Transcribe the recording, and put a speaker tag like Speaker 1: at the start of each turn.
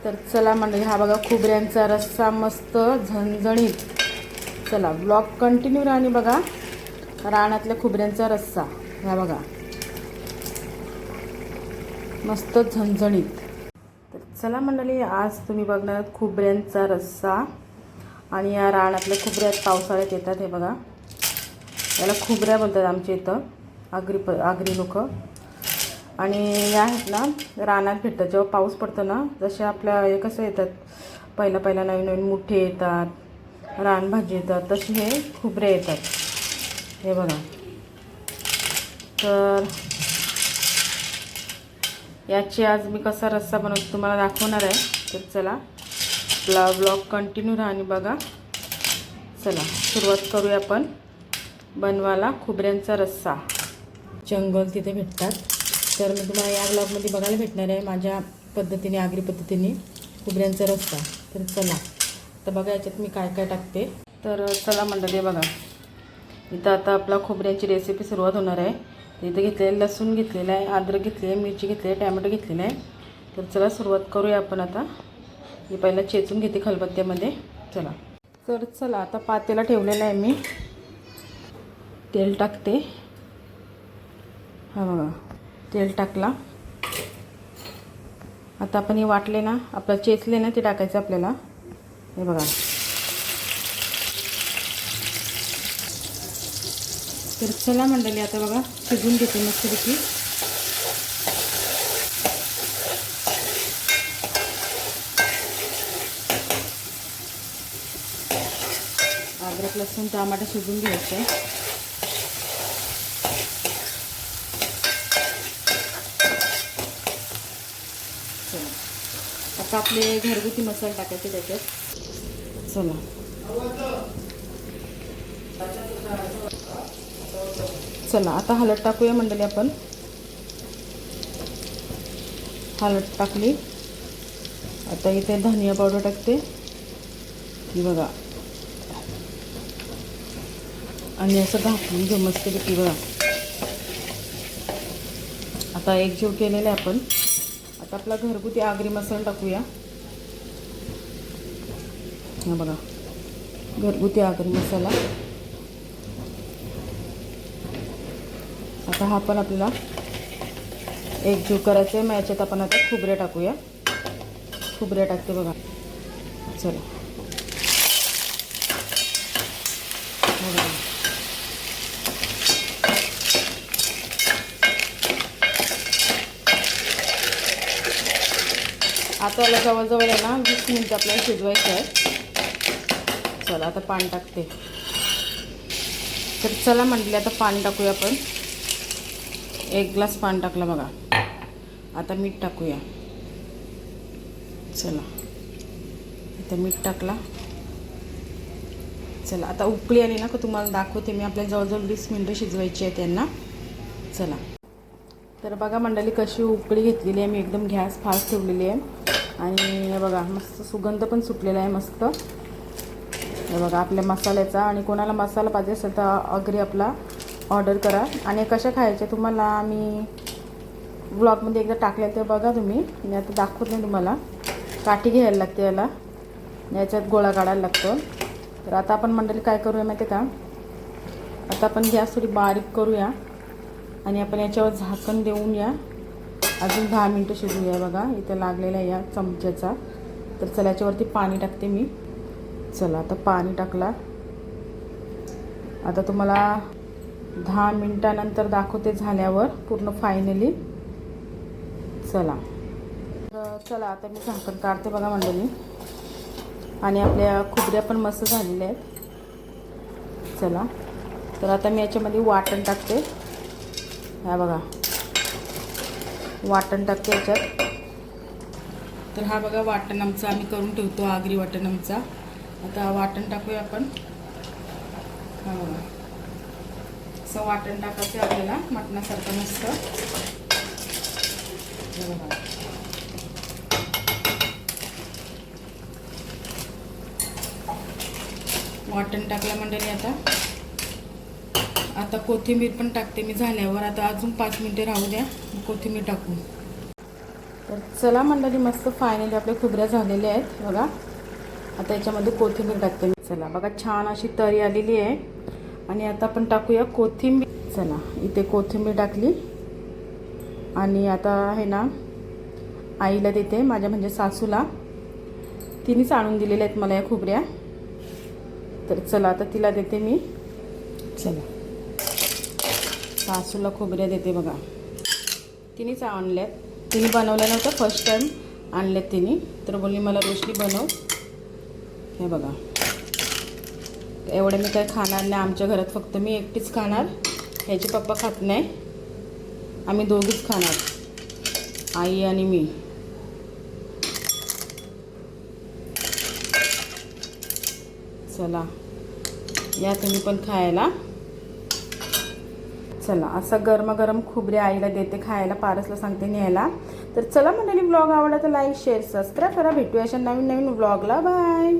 Speaker 1: तर चला मंडळी, हा बघा खोबऱ्यांचा रस्सा मस्त झणझणीत. चला ब्लॉग कंटिन्यू राहणे बघा. रानातल्या खोबऱ्यांचा रस्सा हा बघा, मस्त झणझणीत. तर चला मंडळी, आज तुम्ही बघणार खोबऱ्यांचा रस्सा. आणि या रानातल्या खोबऱ्यात पावसाळ्यात येतात. हे बघा, याला खोबऱ्या बोलतात आमच्या इथं, आगरी लोक. आणि या आहेत ना रानात भेटतात. जेव्हा पाऊस पडतो ना, जसे आपल्या हे कसं येतात पहिला नवीन नवीन मुठे येतात, रानभाजी येतात, तसे हे खोबरे येतात. हे बघा, तर याची आज मी कसा रस्सा बनवतो तुम्हाला दाखवणार आहे. तर चला ब्लॉग कंटिन्यू राहणे बघा. चला सुरुवात करूया आपण बनवायला खोबऱ्यांचा रस्सा. जंगल तिथे भेटतात. तर मी तुम्हाला या ब्लॉगमध्ये बघायला भेटणार आहे माझ्या पद्धतीने, आगरी पद्धतीने खोबऱ्यांचा रस्सा. तर चला तर बघा याच्यात मी काय काय टाकते. तर चला मंडळी बघा, इथं आता आपला खोबऱ्यांची रेसिपी सुरुवात होणार आहे. इथं घेतलेलं लसूण घेतलेलं आहे, अद्रक घेतली आहे, मिरची घेतली आहे, टॅमॅटो घेतलेला आहे. तर चला सुरुवात करूया आपण. आता हे पहिला चेचून घेते खलबत्त्यामध्ये. चला तर चला आता पातेला ठेवलेला आहे मी, तेल टाकते. हा बघा, तेल टाकला. आता आपण हे वाटले ना, आपलं चेचले ना, ते टाकायचं आपल्याला. हे बघा, तर चला मंडळी आता बघा शिजून घेते मस्तपैकी. अद्रक लसूण टमाटर शिजून घ्यायचे. आता आपले घरगुती मसाले टाकायचे त्याच्यात. चला चला आता हळद टाकूया मंडळी आपण. हळद टाकली. आता इथे धनिया पावडर टाकते ही बघा, आणि असं घालून घेऊ मस्तपैकी बघा. आता एकजीव केलेला आहे आपण. आता आपला घरगुती आगरी मसाला टाकूया. हा बघा, घरगुती आगरी मसाला. आता हा पण आपल्याला एकजीव करायचं आहे. मग याच्यात आपण आता खोबरे टाकूया. खोबरे टाकते बघा. चला आता याला जवळजवळ आहे ना 20 मिनिटं आपल्याला शिजवायचं आहे. चला आता पाणी टाकते. तर चला म्हटले आता पाणी टाकूया आपण. 1 ग्लास पाणी टाकलं बघा. आता मीठ टाकूया. चला आता मीठ टाकला. चला आता उकळी आली ना का तुम्हाला दाखवते मी. आपल्याला जवळजवळ 20 मिनिटं शिजवायची आहे त्यांना. चला तर बघा मंडळी कशी उकळी घेतलेली आहे मी. एकदम गॅस फास्ट ठेवलेली आहे. आणि हे बघा मस्त सुगंध पण सुटलेला आहे मस्त. हे बघा आपल्या मसाल्याचा. आणि कोणाला मसाला पाहिजे असेल तर आगरी आपला ऑर्डर करा. आणि कशा खायचे तुम्हाला मी ब्लॉगमध्ये एकदा टाकले तर बघा तुम्ही. मी आता दाखवत नाही तुम्हाला. काठी घ्यायला लागते याला, याच्यात गोळा काढायला लागतो. तर आता आपण मंडळी काय करूया माहिती आहे का, आता आपण गॅस थोडी बारीक करूया. आणि आपण याच्यावर झाकण देऊन या अजून 10 मिनिटं शिजूया. बघा इथं लागलेला आहे या चमच्याचा. तर चला याच्यावरती पाणी टाकते मी. चला आता पाणी टाकला. आता तुम्हाला 10 मिनिटानंतर दाखवते झाल्यावर पूर्ण फायनली. चला तर चला आता मी झाकण काढते बघा मंडळी. आणि आपल्या खोबऱ्या पण मस्त झालेल्या आहेत. चला तर आता मी याच्यामध्ये वाटण टाकते. हा बघा वाटण टाकते याच्यात. तर हा बघा वाटण आमचं आम्ही करून ठेवतो, आगरी वाटण आमचा. आता वाटण टाकूया आपण. हा बघा असं वाटण टाकायचं आपल्याला मटणासारखं मस्त. बघा वाटण टाकलं मंडळी. आता कोथिंबीर पण टाकते मी झाल्यावर. आता अजून 5 मिनिटे राहू द्या, कोथिंबीर टाकू. तर चला मंडळी, मस्त फायनली आपल्या खोबऱ्या झालेल्या आहेत बघा. आता याच्यामध्ये कोथिंबीर टाकते मी. चला बघा, छान अशी तरी आलेली आहे. आणि आता आपण टाकूया कोथिंबीर. चला, इथे कोथिंबीर टाकली. आणि आता आहे ना, आईला देते, माझ्या म्हणजे सासूला. तिनेच आणून दिलेल्या आहेत मला या खोबऱ्या. तर चला आता तिला देते मी. चला, सासूला खोबऱ्या देते बघा. तिनेच आणल्यात. तिने बनवल्या नव्हतं, फर्स्ट टाईम आणल्यात तिने. तर बोलली मला रोशनी बनव. हे बघा, एवढं मी काय खाणार नाही. आमच्या घरात फक्त मी एकटीच खाणार. ह्याचे पप्पा खात नाही. आम्ही दोघीच खाणार, आई आणि मी. चला या तुम्ही पण खायला. चला, असं गरमागरम खोबरे आईला देते खायला, पारसला सांगते न्यायला. तर चला मंडळी, ब्लॉग आवडला तर लाईक शेअर सबस्क्राईब करा. भेटूया अशा नवीन व्लॉगला. बाय.